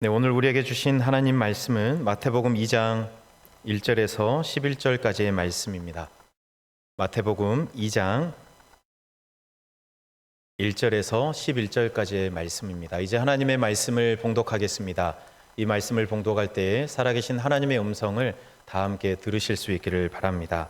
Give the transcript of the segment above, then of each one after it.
네, 오늘 우리에게 주신 하나님 말씀은 마태복음 2장 1절에서 11절까지의 말씀입니다. 마태복음 2장 1절에서 11절까지의 말씀입니다. 이제 하나님의 말씀을 봉독하겠습니다. 이 말씀을 봉독할 때에 살아계신 하나님의 음성을 다 함께 들으실 수 있기를 바랍니다.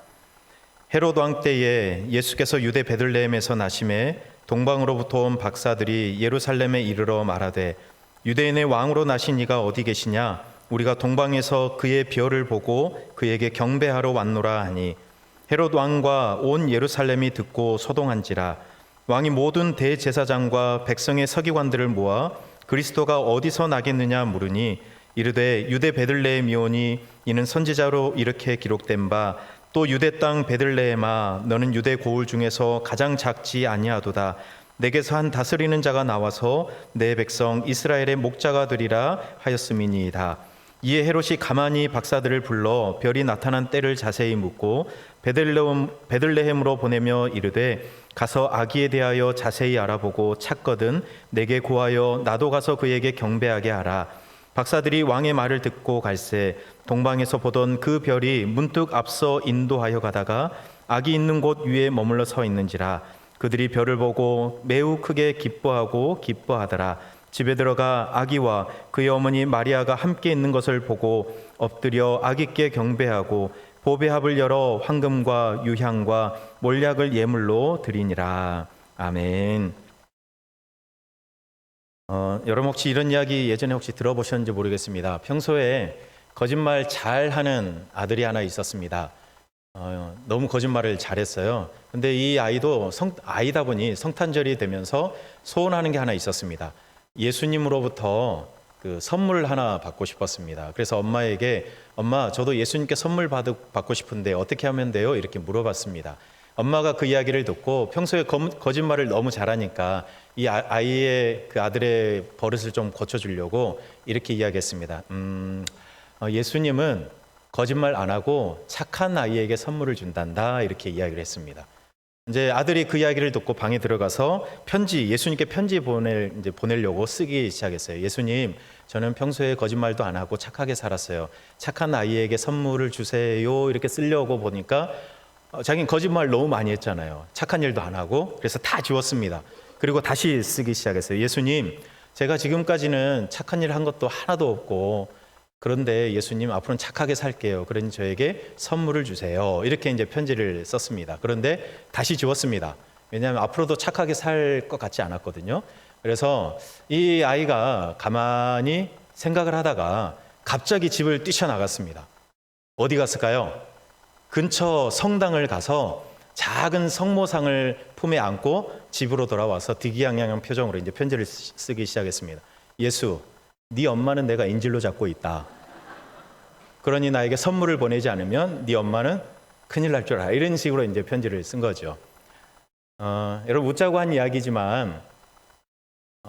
헤롯 왕 때에 예수께서 유대 베들레헴에서 나심에 동방으로부터 온 박사들이 예루살렘에 이르러 말하되 유대인의 왕으로 나신 이가 어디 계시냐? 우리가 동방에서 그의 별을 보고 그에게 경배하러 왔노라 하니 헤롯 왕과 온 예루살렘이 듣고 소동한지라. 왕이 모든 대제사장과 백성의 서기관들을 모아 그리스도가 어디서 나겠느냐 물으니 이르되 유대 베들레헴이오니 이는 선지자로 이렇게 기록된 바 또 유대 땅 베들레헴아 너는 유대 고을 중에서 가장 작지 아니하도다. 내게서 한 다스리는 자가 나와서 내 백성 이스라엘의 목자가 되리라 하였음이니이다. 이에 헤롯이 가만히 박사들을 불러 별이 나타난 때를 자세히 묻고 베들레헴으로 보내며 이르되 가서 아기에 대하여 자세히 알아보고 찾거든 내게 고하여 나도 가서 그에게 경배하게 하라. 박사들이 왕의 말을 듣고 갈새 동방에서 보던 그 별이 문득 앞서 인도하여 가다가 아기 있는 곳 위에 머물러 서 있는지라. 그들이 별을 보고 매우 크게 기뻐하더라. 집에 들어가 아기와 그의 어머니 마리아가 함께 있는 것을 보고 엎드려 아기께 경배하고 보배합을 열어 황금과 유향과 몰약을 예물로 드리니라. 아멘. 여러분 혹시 이런 이야기 예전에 혹시 들어보셨는지 모르겠습니다. 평소에 거짓말 잘하는 아들이 하나 있었습니다. 너무 거짓말을 잘했어요. 근데 이 아이도 아이다 보니 성탄절이 되면서 소원하는 게 하나 있었습니다. 예수님으로부터 그 선물 하나 받고 싶었습니다. 그래서 엄마에게 엄마 저도 예수님께 선물 받고 싶은데 어떻게 하면 돼요? 이렇게 물어봤습니다. 엄마가 그 이야기를 듣고 평소에 거짓말을 너무 잘하니까 이 아이의 그 아들의 버릇을 좀 고쳐주려고 이렇게 이야기했습니다. 예수님은 거짓말 안 하고 착한 아이에게 선물을 준단다 이렇게 이야기를 했습니다. 이제 아들이 그 이야기를 듣고 방에 들어가서 예수님께 편지 보내려고 쓰기 시작했어요. 예수님, 저는 평소에 거짓말도 안 하고 착하게 살았어요. 착한 아이에게 선물을 주세요. 이렇게 쓰려고 보니까 자기는 거짓말 너무 많이 했잖아요. 착한 일도 안 하고. 그래서 다 지웠습니다. 그리고 다시 쓰기 시작했어요. 예수님, 제가 지금까지는 착한 일 한 것도 하나도 없고 그런데 예수님 앞으로는 착하게 살게요. 그러니 저에게 선물을 주세요. 이렇게 이제 편지를 썼습니다. 그런데 다시 지웠습니다. 왜냐하면 앞으로도 착하게 살 것 같지 않았거든요. 그래서 이 아이가 가만히 생각을 하다가 갑자기 집을 뛰쳐나갔습니다. 어디 갔을까요? 근처 성당을 가서 작은 성모상을 품에 안고 집으로 돌아와서 득이양양한 표정으로 이제 편지를 쓰기 시작했습니다. 예수, 네 엄마는 내가 인질로 잡고 있다. 그러니 나에게 선물을 보내지 않으면 네 엄마는 큰일 날 줄 알아. 이런 식으로 이제 편지를 쓴 거죠. 여러분 웃자고 한 이야기지만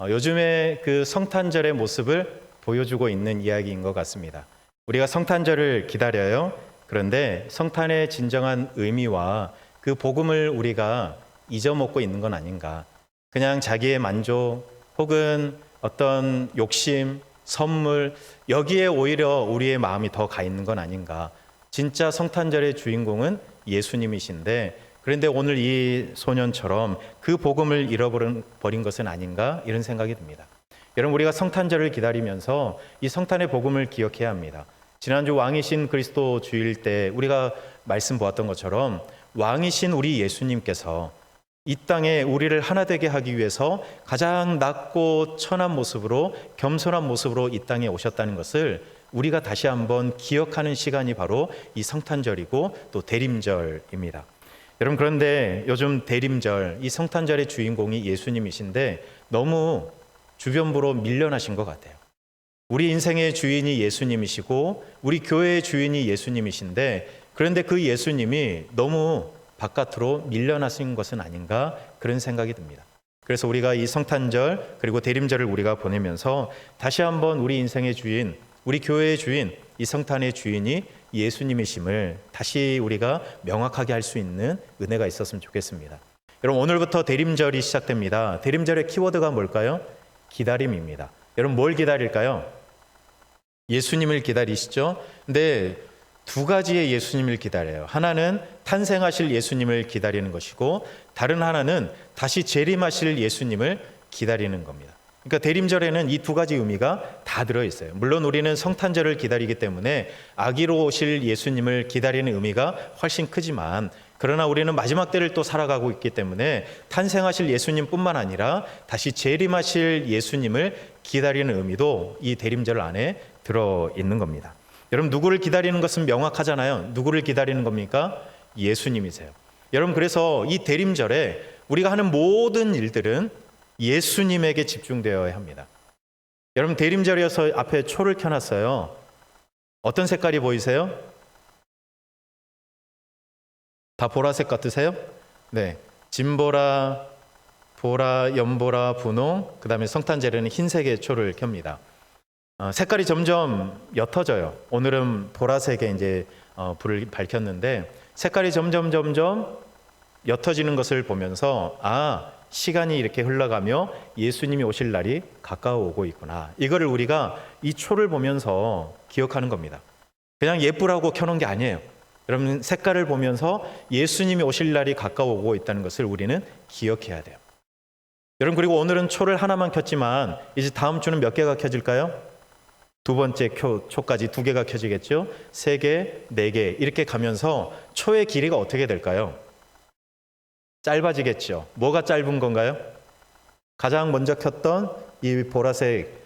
요즘에 그 성탄절의 모습을 보여주고 있는 이야기인 것 같습니다. 우리가 성탄절을 기다려요. 그런데 성탄의 진정한 의미와 그 복음을 우리가 잊어먹고 있는 건 아닌가. 그냥 자기의 만족 혹은 어떤 욕심, 선물 여기에 오히려 우리의 마음이 더 가 있는 건 아닌가. 진짜 성탄절의 주인공은 예수님이신데 그런데 오늘 이 소년처럼 그 복음을 잃어버린 것은 아닌가 이런 생각이 듭니다. 여러분 우리가 성탄절을 기다리면서 이 성탄의 복음을 기억해야 합니다. 지난주 왕이신 그리스도 주일 때 우리가 말씀 보았던 것처럼 왕이신 우리 예수님께서 이 땅에 우리를 하나 되게 하기 위해서 가장 낮고 천한 모습으로 겸손한 모습으로 이 땅에 오셨다는 것을 우리가 다시 한번 기억하는 시간이 바로 이 성탄절이고 또 대림절입니다. 여러분 그런데 요즘 대림절 이 성탄절의 주인공이 예수님이신데 너무 주변부로 밀려나신 것 같아요. 우리 인생의 주인이 예수님이시고 우리 교회의 주인이 예수님이신데 그런데 그 예수님이 너무 바깥으로 밀려나신 것은 아닌가 그런 생각이 듭니다. 그래서 우리가 이 성탄절 그리고 대림절을 우리가 보내면서 다시 한번 우리 인생의 주인, 우리 교회의 주인, 이 성탄의 주인이 예수님이심을 다시 우리가 명확하게 할 수 있는 은혜가 있었으면 좋겠습니다. 여러분 오늘부터 대림절이 시작됩니다. 대림절의 키워드가 뭘까요? 기다림입니다. 여러분 뭘 기다릴까요? 예수님을 기다리시죠. 근데 두 가지의 예수님을 기다려요. 하나는 탄생하실 예수님을 기다리는 것이고, 다른 하나는 다시 재림하실 예수님을 기다리는 겁니다. 그러니까 대림절에는 이 두 가지 의미가 다 들어있어요. 물론 우리는 성탄절을 기다리기 때문에 아기로 오실 예수님을 기다리는 의미가 훨씬 크지만, 그러나 우리는 마지막 때를 또 살아가고 있기 때문에 탄생하실 예수님뿐만 아니라 다시 재림하실 예수님을 기다리는 의미도 이 대림절 안에 들어있는 겁니다. 여러분, 누구를 기다리는 것은 명확하잖아요. 누구를 기다리는 겁니까? 예수님이세요. 여러분, 그래서 이 대림절에 우리가 하는 모든 일들은 예수님에게 집중되어야 합니다. 여러분, 대림절이어서 앞에 초를 켜놨어요. 어떤 색깔이 보이세요? 다 보라색 같으세요? 네, 진보라, 보라, 연보라, 분홍, 그 다음에 성탄절에는 흰색의 초를 켭니다. 색깔이 점점 옅어져요. 오늘은 보라색에 이제 불을 밝혔는데, 색깔이 점점 옅어지는 것을 보면서 시간이 이렇게 흘러가며 예수님이 오실 날이 가까워 오고 있구나. 이거를 우리가 이 초를 보면서 기억하는 겁니다. 그냥 예쁘라고 켜놓은 게 아니에요. 여러분, 색깔을 보면서 예수님이 오실 날이 가까워 오고 있다는 것을 우리는 기억해야 돼요. 여러분, 그리고 오늘은 초를 하나만 켰지만 이제 다음 주는 몇 개가 켜질까요? 두 번째 초까지 두 개가 켜지겠죠? 세 개, 네 개 이렇게 가면서 초의 길이가 어떻게 될까요? 짧아지겠죠. 뭐가 짧은 건가요? 가장 먼저 켰던 이 보라색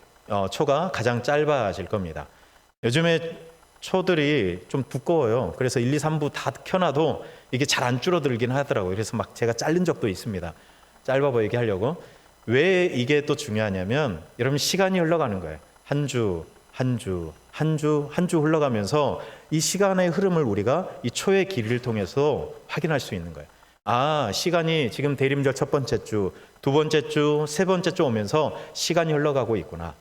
초가 가장 짧아질 겁니다. 요즘에 초들이 좀 두꺼워요. 그래서 1, 2, 3부 다 켜놔도 이게 잘 안 줄어들긴 하더라고요. 그래서 막 제가 자른 적도 있습니다. 짧아 보이게 하려고. 왜 이게 또 중요하냐면, 여러분, 시간이 흘러가는 거예요. 한 주 흘러가면서 이 시간의 흐름을 우리가 이 초의 길이를 통해서 확인할 수 있는 거예요. 시간이 지금 대림절 첫 번째 주, 두 번째 주, 세 번째 주 오면서 시간이 흘러가고 있구나.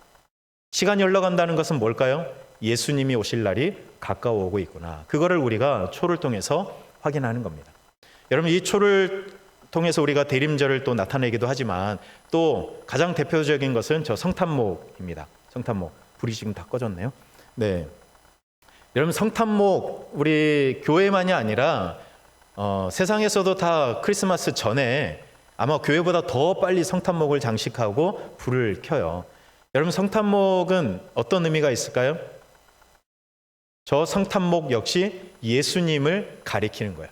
시간이 흘러간다는 것은 뭘까요? 예수님이 오실 날이 가까워 오고 있구나. 그거를 우리가 초를 통해서 확인하는 겁니다. 여러분, 이 초를 통해서 우리가 대림절을 또 나타내기도 하지만, 또 가장 대표적인 것은 저 성탄목입니다. 성탄목. 불이 지금 다 꺼졌네요. 네. 여러분, 성탄목 우리 교회만이 아니라 세상에서도 다 크리스마스 전에 아마 교회보다 더 빨리 성탄목을 장식하고 불을 켜요. 여러분, 성탄목은 어떤 의미가 있을까요? 저 성탄목 역시 예수님을 가리키는 거예요.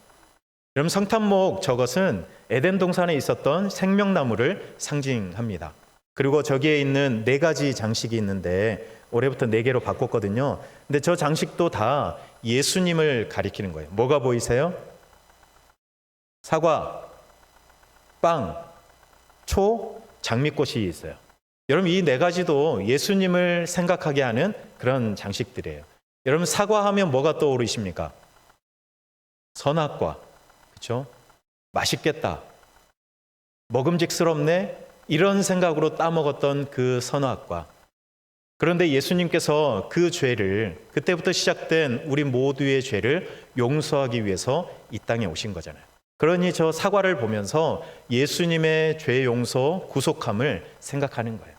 여러분, 성탄목 저것은 에덴 동산에 있었던 생명나무를 상징합니다. 그리고 저기에 있는 네 가지 장식이 있는데 올해부터 4개로 바꿨거든요. 근데 저 장식도 다 예수님을 가리키는 거예요. 뭐가 보이세요? 사과, 빵, 초, 장미꽃이 있어요. 여러분, 이 네 가지도 예수님을 생각하게 하는 그런 장식들이에요. 여러분, 사과하면 뭐가 떠오르십니까? 선악과, 그렇죠? 맛있겠다, 먹음직스럽네, 이런 생각으로 따먹었던 그 선악과. 그런데 예수님께서 그 죄를, 그때부터 시작된 우리 모두의 죄를 용서하기 위해서 이 땅에 오신 거잖아요. 그러니 저 사과를 보면서 예수님의 죄 용서, 구속함을 생각하는 거예요.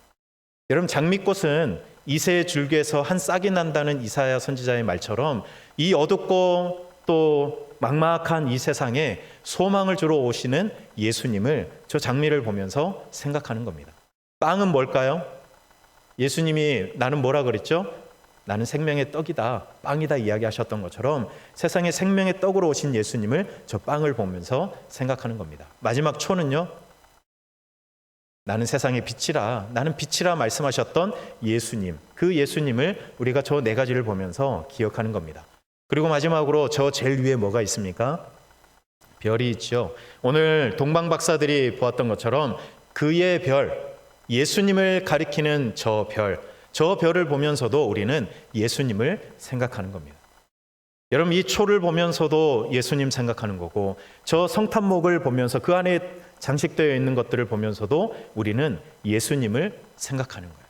여러분, 장미꽃은 이새의 줄기에서 한 싹이 난다는 이사야 선지자의 말처럼 이 어둡고 또 막막한 이 세상에 소망을 주러 오시는 예수님을 저 장미를 보면서 생각하는 겁니다. 빵은 뭘까요? 예수님이 나는 뭐라 그랬죠? 나는 생명의 떡이다, 빵이다 이야기하셨던 것처럼 세상에 생명의 떡으로 오신 예수님을 저 빵을 보면서 생각하는 겁니다. 마지막 초는요, 나는 세상의 빛이라, 나는 빛이라 말씀하셨던 예수님, 그 예수님을 우리가 저 네 가지를 보면서 기억하는 겁니다. 그리고 마지막으로 저 제일 위에 뭐가 있습니까? 별이 있죠. 오늘 동방 박사들이 보았던 것처럼 그의 별, 예수님을 가리키는 저 별을 보면서도 우리는 예수님을 생각하는 겁니다. 여러분, 이 초를 보면서도 예수님 생각하는 거고, 저 성탄목을 보면서 그 안에 장식되어 있는 것들을 보면서도 우리는 예수님을 생각하는 거예요.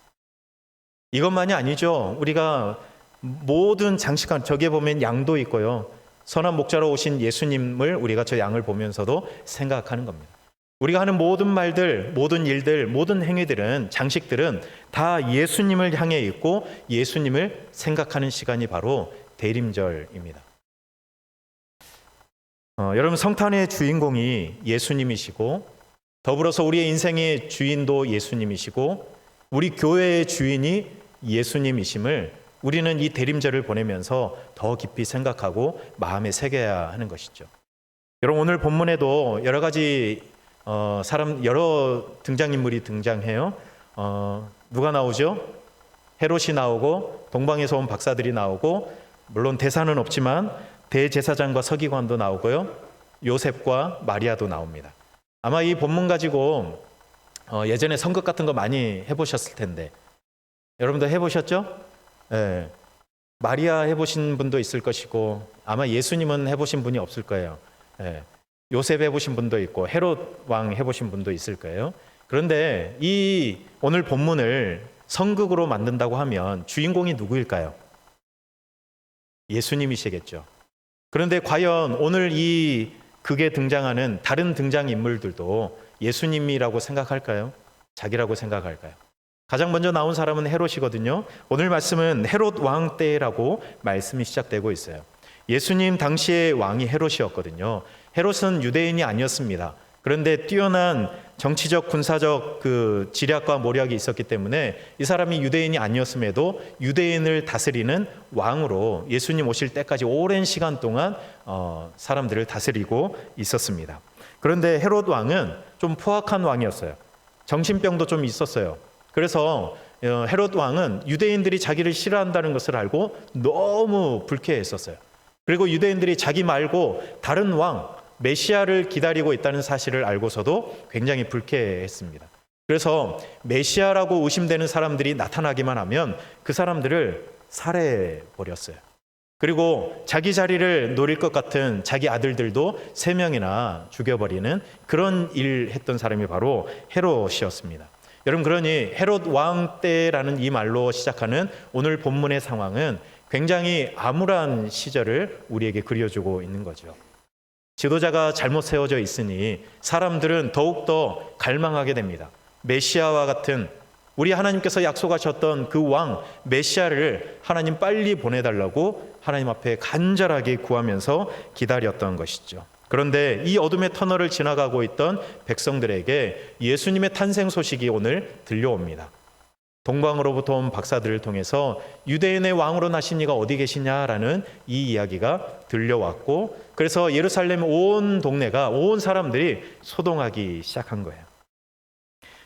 이것만이 아니죠. 우리가 모든 장식한, 저기에 보면 양도 있고요. 선한 목자로 오신 예수님을 우리가 저 양을 보면서도 생각하는 겁니다. 우리가 하는 모든 말들, 모든 일들, 모든 행위들은, 장식들은 다 예수님을 향해 있고 예수님을 생각하는 시간이 바로 대림절입니다. 여러분, 성탄의 주인공이 예수님이시고 더불어서 우리의 인생의 주인도 예수님이시고 우리 교회의 주인이 예수님이심을 우리는 이 대림절을 보내면서 더 깊이 생각하고 마음에 새겨야 하는 것이죠. 여러분, 오늘 본문에도 여러 가지 여러 등장인물이 등장해요. 누가 나오죠? 헤롯이 나오고 동방에서 온 박사들이 나오고, 물론 대사는 없지만 대제사장과 서기관도 나오고요, 요셉과 마리아도 나옵니다. 아마 이 본문 가지고 예전에 선긋 같은 거 많이 해보셨을 텐데, 여러분도 해보셨죠? 네. 마리아 해보신 분도 있을 것이고 아마 예수님은 해보신 분이 없을 거예요. 네. 요셉 해보신 분도 있고 헤롯 왕 해보신 분도 있을 거예요. 그런데 이 오늘 본문을 선극으로 만든다고 하면 주인공이 누구일까요? 예수님이시겠죠. 그런데 과연 오늘 이 극에 등장하는 다른 등장인물들도 예수님이라고 생각할까요? 자기라고 생각할까요? 가장 먼저 나온 사람은 헤롯이거든요. 오늘 말씀은 헤롯 왕 때라고 말씀이 시작되고 있어요. 예수님 당시의 왕이 헤롯이었거든요. 헤롯은 유대인이 아니었습니다. 그런데 뛰어난 정치적, 군사적 그 지략과 모략이 있었기 때문에 이 사람이 유대인이 아니었음에도 유대인을 다스리는 왕으로 예수님 오실 때까지 오랜 시간 동안 사람들을 다스리고 있었습니다. 그런데 헤롯 왕은 좀 포악한 왕이었어요. 정신병도 좀 있었어요. 그래서 헤롯 왕은 유대인들이 자기를 싫어한다는 것을 알고 너무 불쾌했었어요. 그리고 유대인들이 자기 말고 다른 왕, 메시아를 기다리고 있다는 사실을 알고서도 굉장히 불쾌했습니다. 그래서 메시아라고 의심되는 사람들이 나타나기만 하면 그 사람들을 살해해버렸어요. 그리고 자기 자리를 노릴 것 같은 자기 아들들도 3명이나 죽여버리는 그런 일을 했던 사람이 바로 헤롯이었습니다. 여러분, 그러니 헤롯 왕 때라는 이 말로 시작하는 오늘 본문의 상황은 굉장히 암울한 시절을 우리에게 그려주고 있는 거죠. 지도자가 잘못 세워져 있으니 사람들은 더욱더 갈망하게 됩니다. 메시아와 같은, 우리 하나님께서 약속하셨던 그 왕 메시아를 하나님 빨리 보내달라고 하나님 앞에 간절하게 구하면서 기다렸던 것이죠. 그런데 이 어둠의 터널을 지나가고 있던 백성들에게 예수님의 탄생 소식이 오늘 들려옵니다. 동방으로부터 온 박사들을 통해서 유대인의 왕으로 나신 이가 어디 계시냐라는 이 이야기가 들려왔고, 그래서 예루살렘 온 동네가, 온 사람들이 소동하기 시작한 거예요.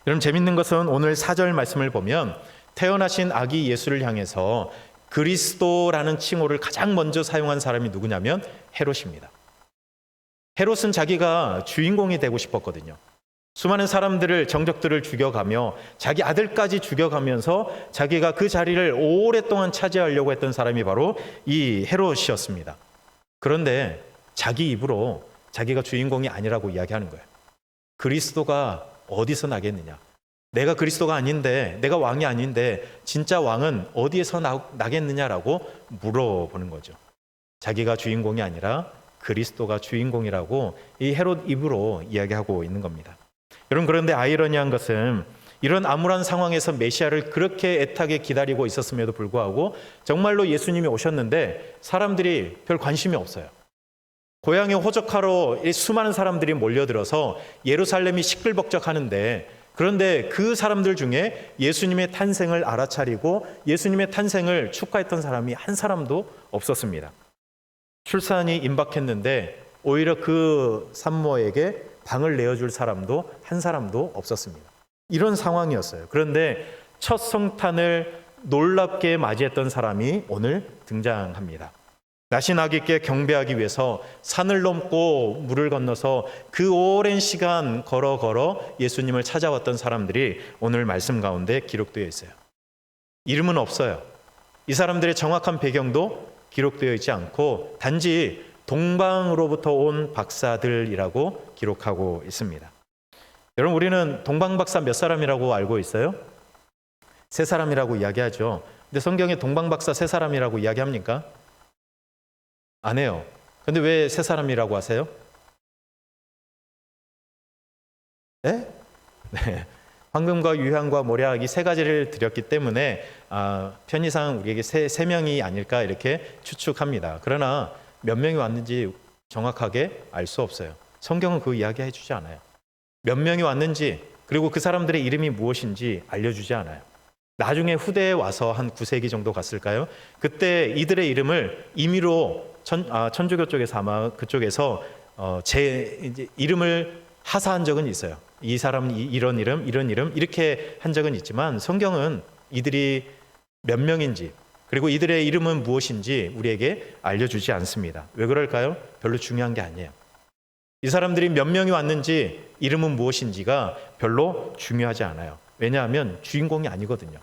여러분, 재밌는 것은 오늘 4절 말씀을 보면 태어나신 아기 예수를 향해서 그리스도라는 칭호를 가장 먼저 사용한 사람이 누구냐면 헤롯입니다. 헤롯은 자기가 주인공이 되고 싶었거든요. 수많은 사람들을, 정적들을 죽여가며 자기 아들까지 죽여가면서 자기가 그 자리를 오랫동안 차지하려고 했던 사람이 바로 이 헤롯이었습니다. 그런데 자기 입으로 자기가 주인공이 아니라고 이야기하는 거예요. 그리스도가 어디서 나겠느냐? 내가 그리스도가 아닌데, 내가 왕이 아닌데 진짜 왕은 어디에서 나겠느냐라고 물어보는 거죠. 자기가 주인공이 아니라 그리스도가 주인공이라고 이 헤롯 입으로 이야기하고 있는 겁니다. 여러분, 그런데 아이러니한 것은 이런 암울한 상황에서 메시아를 그렇게 애타게 기다리고 있었음에도 불구하고 정말로 예수님이 오셨는데 사람들이 별 관심이 없어요. 고향에 호적하러 수많은 사람들이 몰려들어서 예루살렘이 시끌벅적하는데, 그런데 그 사람들 중에 예수님의 탄생을 알아차리고 예수님의 탄생을 축하했던 사람이 한 사람도 없었습니다. 출산이 임박했는데 오히려 그 산모에게 방을 내어줄 사람도 한 사람도 없었습니다. 이런 상황이었어요. 그런데 첫 성탄을 놀랍게 맞이했던 사람이 오늘 등장합니다. 나신 아기께 경배하기 위해서 산을 넘고 물을 건너서 그 오랜 시간 걸어 예수님을 찾아왔던 사람들이 오늘 말씀 가운데 기록되어 있어요. 이름은 없어요. 이 사람들의 정확한 배경도 기록되어 있지 않고 단지 동방으로부터 온 박사들이라고 기록하고 있습니다. 여러분, 우리는 동방박사 몇 사람이라고 알고 있어요? 3사람이라고 이야기하죠. 근데 성경에 동방박사 3사람이라고 이야기합니까? 안 해요. 근데 왜 3사람이라고 하세요? 네? 네. 황금과 유향과 모략 이 세 가지를 드렸기 때문에 편의상 우리에게 세 명이 아닐까 이렇게 추측합니다. 그러나 몇 명이 왔는지 정확하게 알 수 없어요. 성경은 그 이야기 해주지 않아요. 몇 명이 왔는지 그리고 그 사람들의 이름이 무엇인지 알려주지 않아요. 나중에 후대에 와서 한 9세기 정도 갔을까요? 그때 이들의 이름을 임의로 천주교 쪽에서 아마 그쪽에서 이제 이름을 하사한 적은 있어요. 이 사람은 이런 이름 이렇게 한 적은 있지만 성경은 이들이 몇 명인지 그리고 이들의 이름은 무엇인지 우리에게 알려주지 않습니다. 왜 그럴까요? 별로 중요한 게 아니에요. 이 사람들이 몇 명이 왔는지 이름은 무엇인지가 별로 중요하지 않아요. 왜냐하면 주인공이 아니거든요.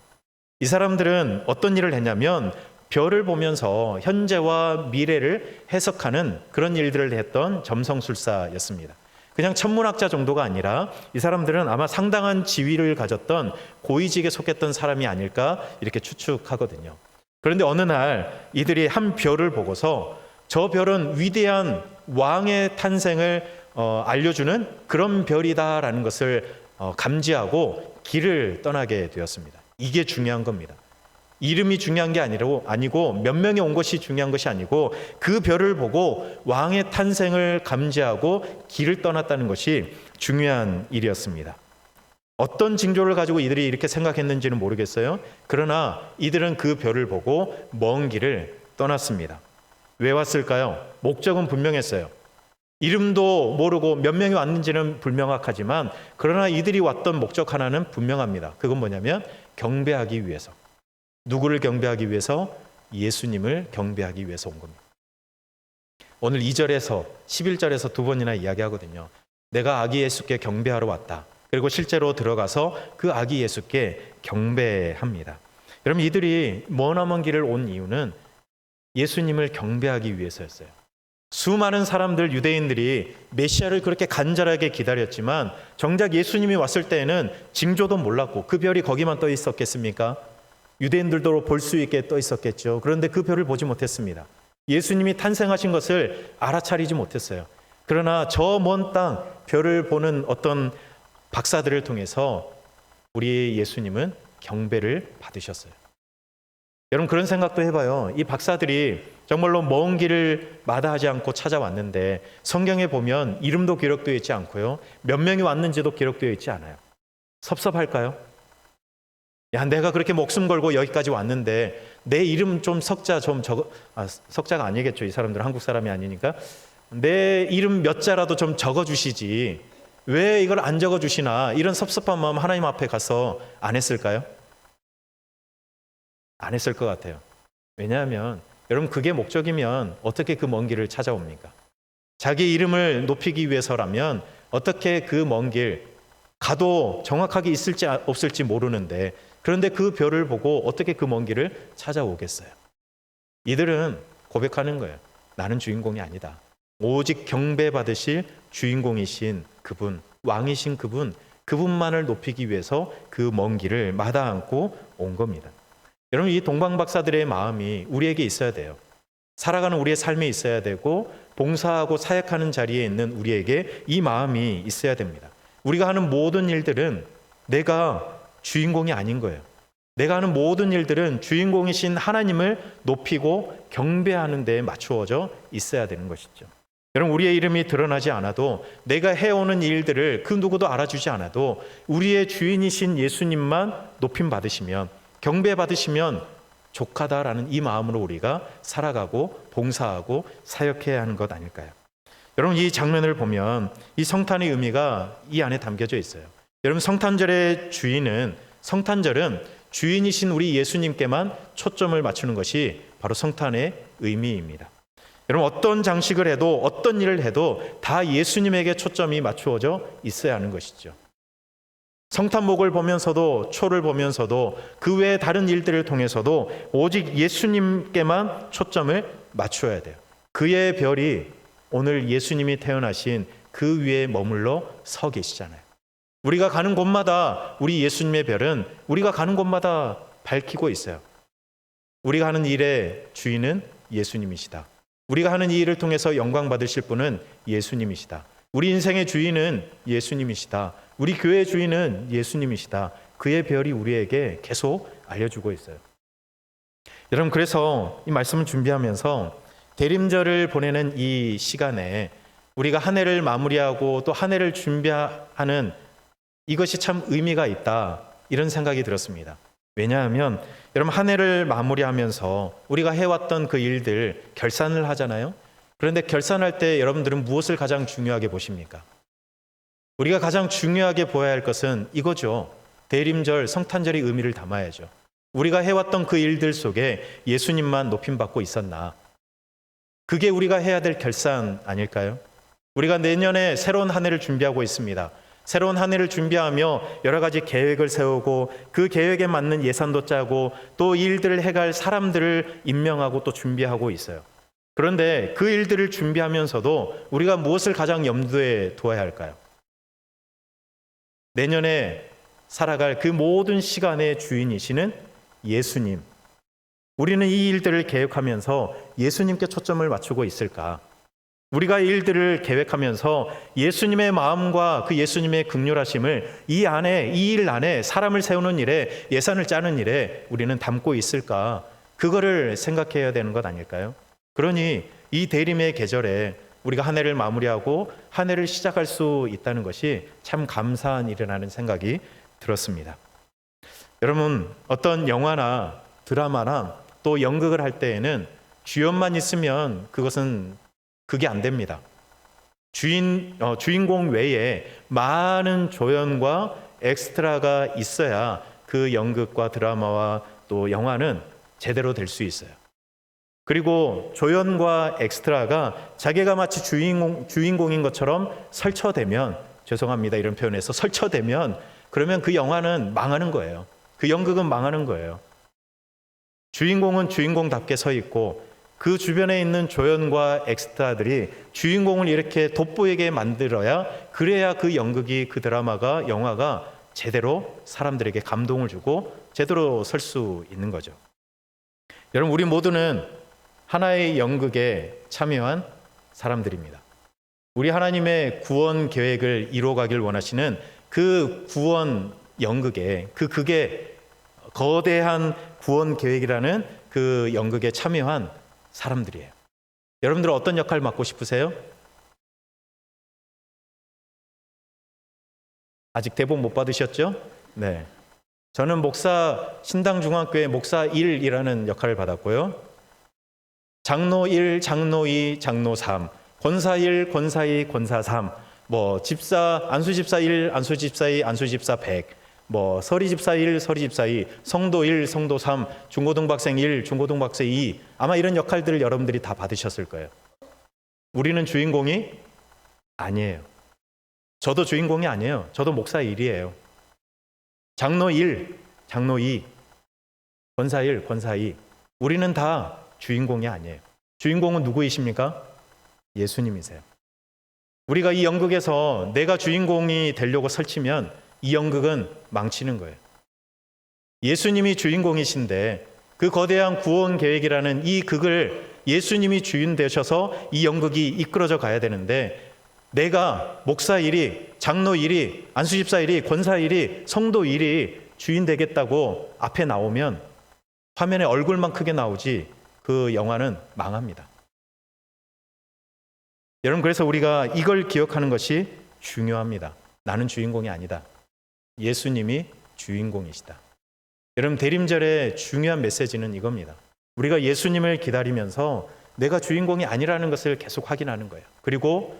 이 사람들은 어떤 일을 했냐면 별을 보면서 현재와 미래를 해석하는 그런 일들을 했던 점성술사였습니다. 그냥 천문학자 정도가 아니라 이 사람들은 아마 상당한 지위를 가졌던 고위직에 속했던 사람이 아닐까 이렇게 추측하거든요. 그런데 어느 날 이들이 한 별을 보고서 저 별은 위대한 왕의 탄생을 알려주는 그런 별이다라는 것을 감지하고 길을 떠나게 되었습니다. 이게 중요한 겁니다. 이름이 중요한 게 아니고 몇 명이 온 것이 중요한 것이 아니고 그 별을 보고 왕의 탄생을 감지하고 길을 떠났다는 것이 중요한 일이었습니다. 어떤 징조를 가지고 이들이 이렇게 생각했는지는 모르겠어요. 그러나 이들은 그 별을 보고 먼 길을 떠났습니다. 왜 왔을까요? 목적은 분명했어요. 이름도 모르고 몇 명이 왔는지는 불명확하지만 그러나 이들이 왔던 목적 하나는 분명합니다. 그건 뭐냐면 경배하기 위해서. 누구를 경배하기 위해서? 예수님을 경배하기 위해서 온 겁니다. 오늘 2절에서 11절에서 두 번이나 이야기하거든요. 내가 아기 예수께 경배하러 왔다. 그리고 실제로 들어가서 그 아기 예수께 경배합니다. 여러분 이들이 머나먼 길을 온 이유는 예수님을 경배하기 위해서였어요. 수많은 사람들 유대인들이 메시아를 그렇게 간절하게 기다렸지만 정작 예수님이 왔을 때에는 징조도 몰랐고 그 별이 거기만 떠 있었겠습니까? 유대인들도 볼 수 있게 떠 있었겠죠. 그런데 그 별을 보지 못했습니다. 예수님이 탄생하신 것을 알아차리지 못했어요. 그러나 저 먼 땅 별을 보는 어떤 박사들을 통해서 우리 예수님은 경배를 받으셨어요. 여러분 그런 생각도 해봐요. 이 박사들이 정말로 먼 길을 마다하지 않고 찾아왔는데 성경에 보면 이름도 기록되어 있지 않고요. 몇 명이 왔는지도 기록되어 있지 않아요. 섭섭할까요? 야, 내가 그렇게 목숨 걸고 여기까지 왔는데 내 이름 좀 석자 좀 적어. 석자가 아니겠죠. 이 사람들은 한국 사람이 아니니까. 내 이름 몇 자라도 좀 적어주시지. 왜 이걸 안 적어주시나. 이런 섭섭한 마음 하나님 앞에 가서 안 했을까요? 안 했을 것 같아요. 왜냐하면 여러분 그게 목적이면 어떻게 그 먼 길을 찾아옵니까? 자기 이름을 높이기 위해서라면 어떻게 그 먼 길 가도 정확하게 있을지 없을지 모르는데 그런데 그 별을 보고 어떻게 그 먼 길을 찾아오겠어요? 이들은 고백하는 거예요. 나는 주인공이 아니다. 오직 경배받으실 주인공이신 그분, 왕이신 그분, 그분만을 높이기 위해서 그 먼 길을 마다 않고 온 겁니다. 여러분 이 동방박사들의 마음이 우리에게 있어야 돼요. 살아가는 우리의 삶에 있어야 되고 봉사하고 사역하는 자리에 있는 우리에게 이 마음이 있어야 됩니다. 우리가 하는 모든 일들은 내가 주인공이 아닌 거예요. 내가 하는 모든 일들은 주인공이신 하나님을 높이고 경배하는 데에 맞추어져 있어야 되는 것이죠. 여러분 우리의 이름이 드러나지 않아도 내가 해오는 일들을 그 누구도 알아주지 않아도 우리의 주인이신 예수님만 높임 받으시면 경배받으시면 족하다라는 이 마음으로 우리가 살아가고 봉사하고 사역해야 하는 것 아닐까요? 여러분 이 장면을 보면 이 성탄의 의미가 이 안에 담겨져 있어요. 여러분 성탄절은 주인이신 우리 예수님께만 초점을 맞추는 것이 바로 성탄의 의미입니다. 여러분 어떤 장식을 해도 어떤 일을 해도 다 예수님에게 초점이 맞추어져 있어야 하는 것이죠. 성탄목을 보면서도 초를 보면서도 그 외의 다른 일들을 통해서도 오직 예수님께만 초점을 맞춰야 돼요. 그의 별이 오늘 예수님이 태어나신 그 위에 머물러 서 계시잖아요. 우리가 가는 곳마다 우리 예수님의 별은 우리가 가는 곳마다 밝히고 있어요. 우리가 하는 일의 주인은 예수님이시다. 우리가 하는 이 일을 통해서 영광 받으실 분은 예수님이시다. 우리 인생의 주인은 예수님이시다 우리 교회의 주인은 예수님이시다. 그의 별이 우리에게 계속 알려주고 있어요. 여러분, 그래서 이 말씀을 준비하면서 대림절을 보내는 이 시간에 우리가 한 해를 마무리하고 또 한 해를 준비하는 이것이 참 의미가 있다, 이런 생각이 들었습니다. 왜냐하면 여러분, 한 해를 마무리하면서 우리가 해왔던 그 일들 결산을 하잖아요. 그런데 결산할 때 여러분들은 무엇을 가장 중요하게 보십니까? 우리가 가장 중요하게 보아야 할 것은 이거죠. 대림절, 성탄절의 의미를 담아야죠. 우리가 해왔던 그 일들 속에 예수님만 높임받고 있었나? 그게 우리가 해야 될 결산 아닐까요? 우리가 내년에 새로운 한 해를 준비하고 있습니다. 새로운 한 해를 준비하며 여러 가지 계획을 세우고 그 계획에 맞는 예산도 짜고 또 이 일들을 해갈 사람들을 임명하고 또 준비하고 있어요. 그런데 그 일들을 준비하면서도 우리가 무엇을 가장 염두에 두어야 할까요? 내년에 살아갈 그 모든 시간의 주인이시는 예수님. 우리는 이 일들을 계획하면서 예수님께 초점을 맞추고 있을까? 우리가 이 일들을 계획하면서 예수님의 마음과 그 예수님의 긍휼하심을 이 안에, 이 일 안에 사람을 세우는 일에, 예산을 짜는 일에 우리는 담고 있을까? 그거를 생각해야 되는 것 아닐까요? 그러니 이 대림의 계절에 우리가 한 해를 마무리하고 한 해를 시작할 수 있다는 것이 참 감사한 일이라는 생각이 들었습니다. 여러분, 어떤 영화나 드라마나 또 연극을 할 때에는 주연만 있으면 그게 안 됩니다. 주인공 외에 많은 조연과 엑스트라가 있어야 그 연극과 드라마와 또 영화는 제대로 될 수 있어요. 그리고 조연과 엑스트라가 자기가 마치 주인공인 것처럼 설쳐되면, 죄송합니다, 이런 표현에서 설쳐되면, 그러면 그 영화는 망하는 거예요. 그 연극은 망하는 거예요. 주인공은 주인공답게 서 있고 그 주변에 있는 조연과 엑스트라들이 주인공을 이렇게 돋보이게 만들어야, 그래야 그 연극이, 그 드라마가, 영화가 제대로 사람들에게 감동을 주고 제대로 설 수 있는 거죠. 여러분, 우리 모두는 하나의 연극에 참여한 사람들입니다. 우리 하나님의 구원 계획을 이루어가길 원하시는 그 구원 연극에, 그 극에, 거대한 구원 계획이라는 그 연극에 참여한 사람들이에요. 여러분들 어떤 역할 맡고 싶으세요? 아직 대본 못 받으셨죠? 네. 저는 신당중앙교회 목사 1이라는 역할을 받았고요. 장로 1, 장로 2, 장로 3, 권사 1, 권사 2, 권사 3, 안수집사 1, 안수집사 2, 안수집사 100, 서리집사 1, 서리집사 2, 성도 1, 성도 3, 중고등박생 1, 중고등박생 2, 아마 이런 역할들을 여러분들이 다 받으셨을 거예요. 우리는 주인공이 아니에요. 저도 주인공이 아니에요. 저도 목사 1이에요. 장로 1, 장로 2, 권사 1, 권사 2, 우리는 다 주인공이 아니에요. 주인공은 누구이십니까? 예수님이세요. 우리가 이 연극에서 내가 주인공이 되려고 설치면 이 연극은 망치는 거예요. 예수님이 주인공이신데 그 거대한 구원 계획이라는 이 극을 예수님이 주인 되셔서 이 연극이 이끌어져 가야 되는데, 내가 목사 1이, 장로 1이, 안수집사 1이, 권사 1이, 성도 1이 주인 되겠다고 앞에 나오면 화면에 얼굴만 크게 나오지 그 영화는 망합니다. 여러분, 그래서 우리가 이걸 기억하는 것이 중요합니다. 나는 주인공이 아니다. 예수님이 주인공이시다. 여러분, 대림절의 중요한 메시지는 이겁니다. 우리가 예수님을 기다리면서 내가 주인공이 아니라는 것을 계속 확인하는 거예요. 그리고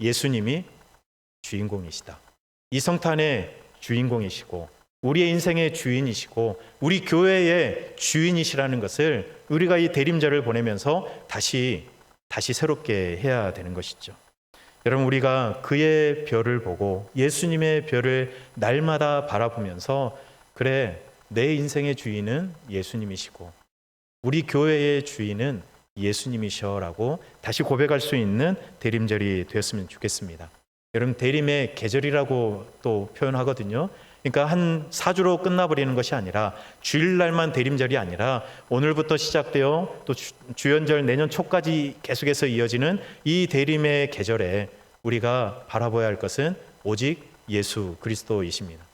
예수님이 주인공이시다. 이 성탄의 주인공이시고 우리의 인생의 주인이시고 우리 교회의 주인이시라는 것을 우리가 이 대림절을 보내면서 다시 새롭게 해야 되는 것이죠. 여러분, 우리가 그의 별을 보고 예수님의 별을 날마다 바라보면서, 그래, 내 인생의 주인은 예수님이시고 우리 교회의 주인은 예수님이셔라고 다시 고백할 수 있는 대림절이 되었으면 좋겠습니다. 여러분, 대림의 계절이라고 또 표현하거든요. 그러니까 한 4주로 끝나버리는 것이 아니라, 주일날만 대림절이 아니라 오늘부터 시작되어 또 주연절 내년 초까지 계속해서 이어지는 이 대림의 계절에 우리가 바라봐야 할 것은 오직 예수 그리스도이십니다.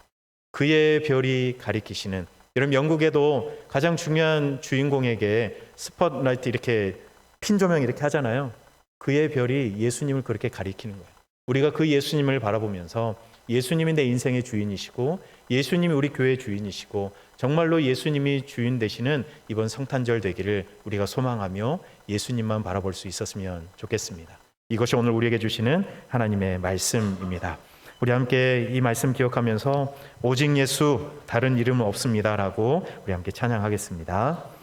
그의 별이 가리키시는, 여러분 영국에도 가장 중요한 주인공에게 스포트라이트 이렇게 핀 조명 이렇게 하잖아요. 그의 별이 예수님을 그렇게 가리키는 거예요. 우리가 그 예수님을 바라보면서 예수님이 내 인생의 주인이시고 예수님이 우리 교회의 주인이시고 정말로 예수님이 주인 되시는 이번 성탄절 되기를 우리가 소망하며 예수님만 바라볼 수 있었으면 좋겠습니다. 이것이 오늘 우리에게 주시는 하나님의 말씀입니다. 우리 함께 이 말씀 기억하면서 오직 예수 다른 이름은 없습니다 라고 우리 함께 찬양하겠습니다.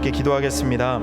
함께 기도하겠습니다.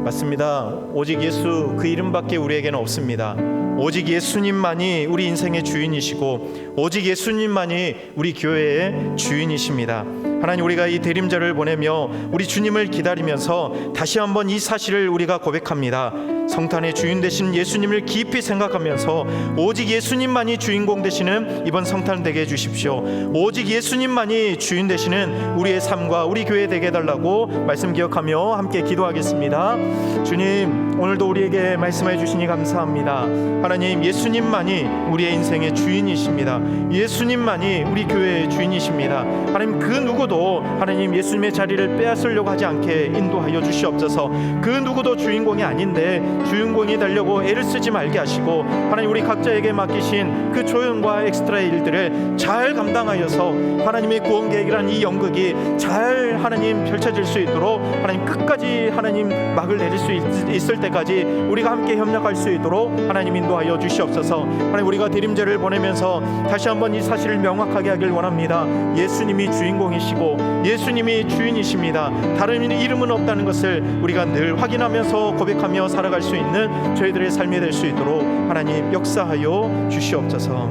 맞습니다. 오직 예수 그 이름밖에 우리에게는 없습니다. 오직 예수님만이 우리 인생의 주인이시고 오직 예수님만이 우리 교회의 주인이십니다. 하나님, 우리가 이 대림절을 보내며 우리 주님을 기다리면서 다시 한번 이 사실을 우리가 고백합니다. 성탄의 주인 되신 예수님을 깊이 생각하면서 오직 예수님만이 주인공 되시는 이번 성탄 되게 해주십시오. 오직 예수님만이 주인 되시는 우리의 삶과 우리 교회 되게 해달라고 말씀 기억하며 함께 기도하겠습니다. 주님, 오늘도 우리에게 말씀해 주시니 감사합니다. 하나님, 예수님만이 우리의 인생의 주인이십니다. 예수님만이 우리 교회의 주인이십니다. 하나님, 그 누구도 하나님 예수님의 자리를 빼앗으려고 하지 않게 인도하여 주시옵소서. 그 누구도 주인공이 아닌데 주인공이 되려고 애를 쓰지 말게 하시고 하나님, 우리 각자에게 맡기신 그 조연과 엑스트라 일들을 잘 감당하여서 하나님의 구원 계획이란 이 연극이 잘 하나님 펼쳐질 수 있도록 하나님 끝까지 하나님 막을 내릴 수 있을 때까지 우리가 함께 협력할 수 있도록 하나님 인도하여 주시옵소서. 하나님, 우리가 대림절을 보내면서 다시 한번 이 사실을 명확하게 하길 원합니다. 예수님이 주인공이시고 예수님이 주인이십니다. 다른 이름은 없다는 것을 우리가 늘 확인하면서 고백하며 살아갈 수 있는 저희들의 삶이 될 수 있도록 하나님 역사하여 주시옵소서.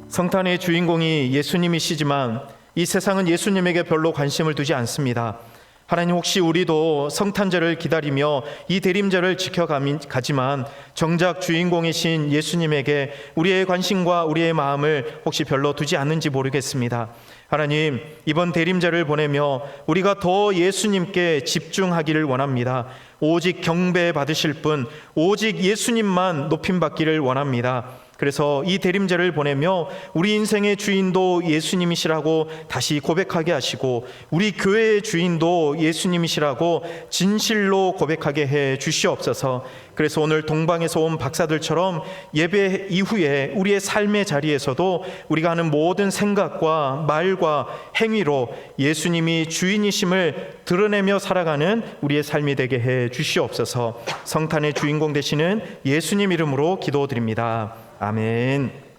성탄의 주인공이 예수님이시지만 이 세상은 예수님에게 별로 관심을 두지 않습니다. 하나님, 혹시 우리도 성탄절을 기다리며 이 대림절을 지켜가지만 정작 주인공이신 예수님에게 우리의 관심과 우리의 마음을 혹시 별로 두지 않는지 모르겠습니다. 하나님, 이번 대림절을 보내며 우리가 더 예수님께 집중하기를 원합니다. 오직 경배 받으실 분, 오직 예수님만 높임받기를 원합니다. 그래서 이 대림제를 보내며 우리 인생의 주인도 예수님이시라고 다시 고백하게 하시고, 우리 교회의 주인도 예수님이시라고 진실로 고백하게 해 주시옵소서. 그래서 오늘 동방에서 온 박사들처럼 예배 이후에 우리의 삶의 자리에서도 우리가 하는 모든 생각과 말과 행위로 예수님이 주인이심을 드러내며 살아가는 우리의 삶이 되게 해 주시옵소서. 성탄의 주인공 되시는 예수님 이름으로 기도드립니다. 아멘.